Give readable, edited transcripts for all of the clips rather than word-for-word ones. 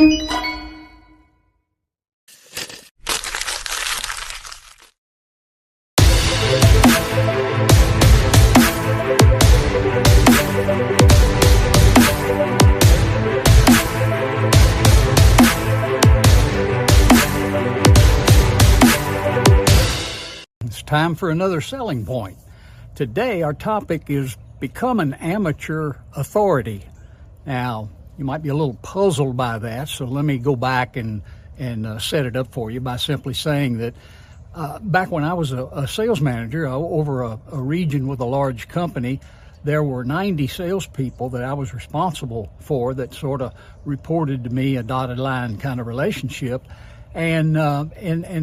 It's time for another selling point. Today our topic is become an amateur authority. Now, you might be a little puzzled by that, so let me go back and set it up for you by simply saying that back when I was a sales manager over a region with a large company, there were 90 salespeople that I was responsible for that sort of reported to me, a dotted line kind of relationship. And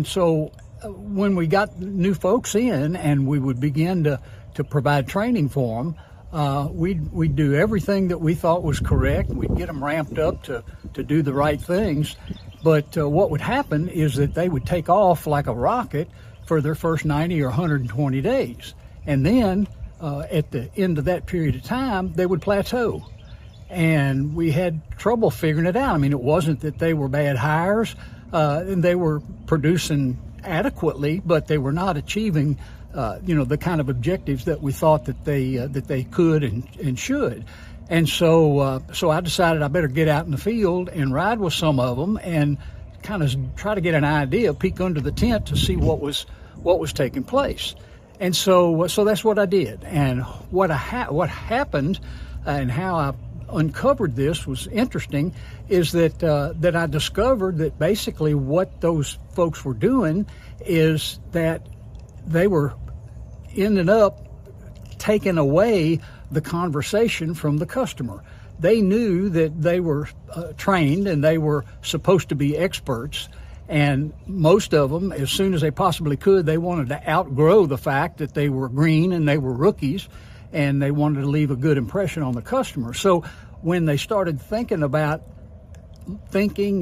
so when we got new folks in and we would begin to provide training for them, we'd do everything that we thought was correct. We'd get them ramped up to do the right things. But what would happen is that they would take off like a rocket for their first 90 or 120 days. And then at the end of that period of time, they would plateau. And we had trouble figuring it out. I mean, it wasn't that they were bad hires, and they were producing adequately, but they were not achieving the kind of objectives that we thought that they could and should. And so I decided I better get out in the field and ride with some of them and kind of try to get an idea, peek under the tent to see what was taking place. And so that's what I did. And what happened and how I uncovered this was interesting, is that I discovered that basically what those folks were doing is that they were ending up taking away the conversation from the customer. They knew that they were trained and they were supposed to be experts, and most of them, as soon as they possibly could, they wanted to outgrow the fact that they were green and they were rookies, and they wanted to leave a good impression on the customer. So when they started thinking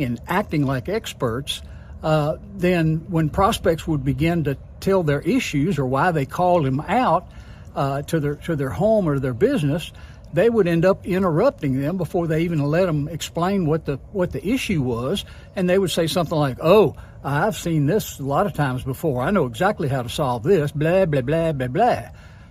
and acting like experts, then when prospects would begin to tell their issues or why they called them out to their home or their business, they would end up interrupting them before they even let them explain what the issue was, and they would say something like, "Oh, I've seen this a lot of times before. I know exactly how to solve this, blah, blah, blah, blah, blah."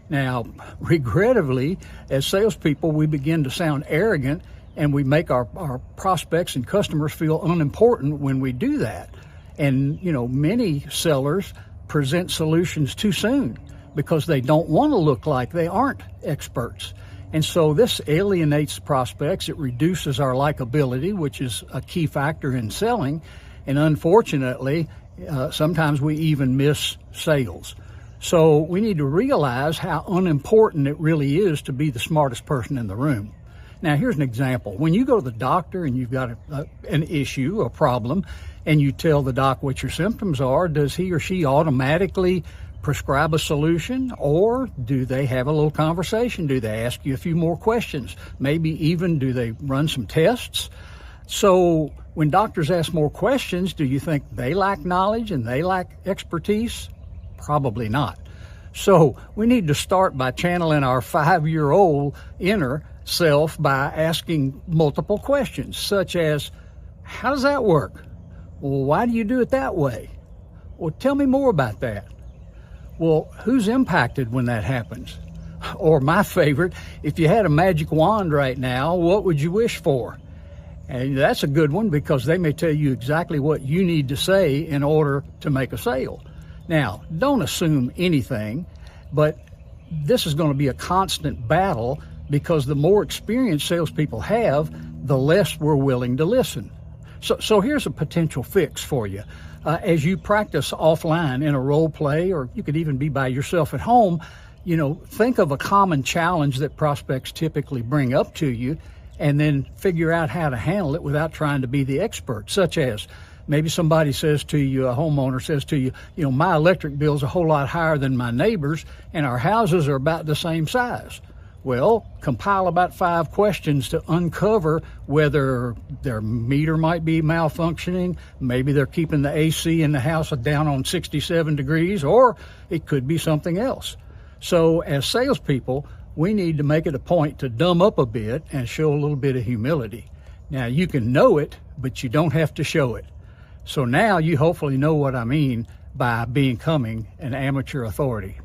Now, regrettably, as salespeople, we begin to sound arrogant, and we make our prospects and customers feel unimportant when we do that. And, many sellers present solutions too soon because they don't want to look like they aren't experts. And so this alienates prospects. It reduces our likability, which is a key factor in selling. And unfortunately, sometimes we even miss sales. So we need to realize how unimportant it really is to be the smartest person in the room. Now, here's an example. When you go to the doctor and you've got an issue, a problem, and you tell the doc what your symptoms are, does he or she automatically prescribe a solution, or do they have a little conversation? Do they ask you a few more questions? Maybe even do they run some tests? So when doctors ask more questions, do you think they lack knowledge and they lack expertise? Probably not. So we need to start by channeling our 5-year-old inner self by asking multiple questions, such as, how does that work? Well, why do you do it that way? Well, tell me more about that. Well, who's impacted when that happens? Or my favorite, if you had a magic wand right now, what would you wish for? And that's a good one because they may tell you exactly what you need to say in order to make a sale. Now, don't assume anything, but this is going to be a constant battle because the more experienced salespeople have, the less we're willing to listen. So here's a potential fix for you. As you practice offline in a role play, or you could even be by yourself at home, think of a common challenge that prospects typically bring up to you, and then figure out how to handle it without trying to be the expert, such as maybe somebody says to you, a homeowner says to you, my electric bill's a whole lot higher than my neighbor's, and our houses are about the same size. Well, compile about 5 questions to uncover whether their meter might be malfunctioning, maybe they're keeping the AC in the house down on 67 degrees, or it could be something else. So as salespeople, we need to make it a point to dumb up a bit and show a little bit of humility. Now, you can know it but you don't have to show it. So now you hopefully know what I mean by becoming an amateur authority.